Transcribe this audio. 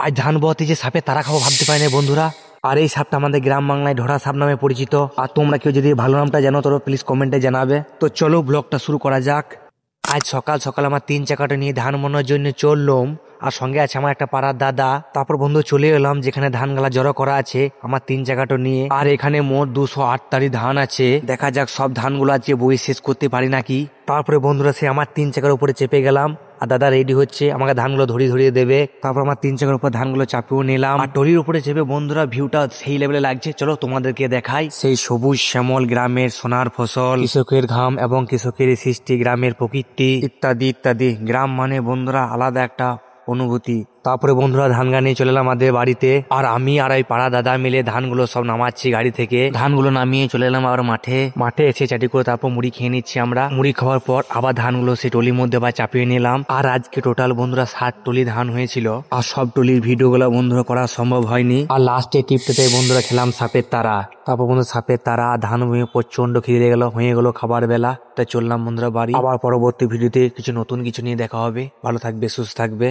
আজ ধান বতে যে সাপে তারা খাবো ভাবতে পারি না বন্ধুরা। আর এই সাপটা আমাদের গ্রাম বাংলায় ঢোড়া সাপ নামে পরিচিত। আর তোমরা কেউ যদি ভালো নামটা জানো তো প্লিজ কমেন্টে জানাবে। তো চলো ব্লগটা শুরু করা যাক। আজ সকাল সকাল আমার 3 চাকাটা নিয়ে ধান মনার জন্য চললাম। আর সঙ্গে আছে আমার একটা পাড়ার দাদা। তারপর বন্ধু চলে এলাম যেখানে ধান গালা জড়ো করা আছে আমার 3 চাকাটা নিয়ে। আর এখানে মোট 208 তারি ধান আছে। দেখা যাক সব ধানগুলো আজকে বই শেষ করতে পারি নাকি। তারপরে বন্ধুরা সে আমার 3 চাকার উপরে চেপে গেলাম। আর দাদা রেডি হচ্ছে আমাকে ধানগুলো ধরিয়ে ধরিয়ে দেবে। তারপর আমার 3 চাকার উপর ধানগুলো চাপিয়ে নিলাম। আর টলির উপরে চেপে বন্ধুরা ভিউটা সেই লেভেলে লাগছে। চলো তোমাদেরকে দেখাই সেই সবুজ শ্যামল গ্রামের সোনার ফসল, কৃষকের ঘাম এবং কৃষকের সৃষ্টি, গ্রামের প্রকৃতি ইত্যাদি ইত্যাদি। গ্রাম মানে বন্ধুরা আলাদা একটা অনুভূতি। তারপরে বন্ধুরা ধান গানিয়ে চলে এলাম আমাদের বাড়িতে। আর আমি আর ওই পাড়া দাদা মিলে ধানগুলো সব নামাচ্ছি গাড়ি থেকে। ধানগুলো নামিয়ে চলে এলাম আবার মাঠে এসে চাটি করে তারপর মুড়ি খেয়ে নিচ্ছি আমরা। মুড়ি খাওয়ার পর আবার ধানগুলো সেই টলির মধ্যে আবার চাপিয়ে নিলাম। আর আজকে টোটাল বন্ধুরা 60 টলি ধান হয়েছিল। আর সব টলির ভিডিওগুলো বন্ধুরা করা সম্ভব হয়নি। আর লাস্টে টিপটাতে বন্ধুরা খেলাম সাপের তারা। তারপর বন্ধু সাপের তারা ধান ভুঁয়ে প্রচন্ড খিদে গেল, হয়ে গেল খাবার বেলা। তাই চললাম বন্ধুরা বাড়ি। আবার পরবর্তী ভিডিওতে কিছু নতুন কিছু নিয়ে দেখা হবে। ভালো থাকবে, সুস্থ থাকবে।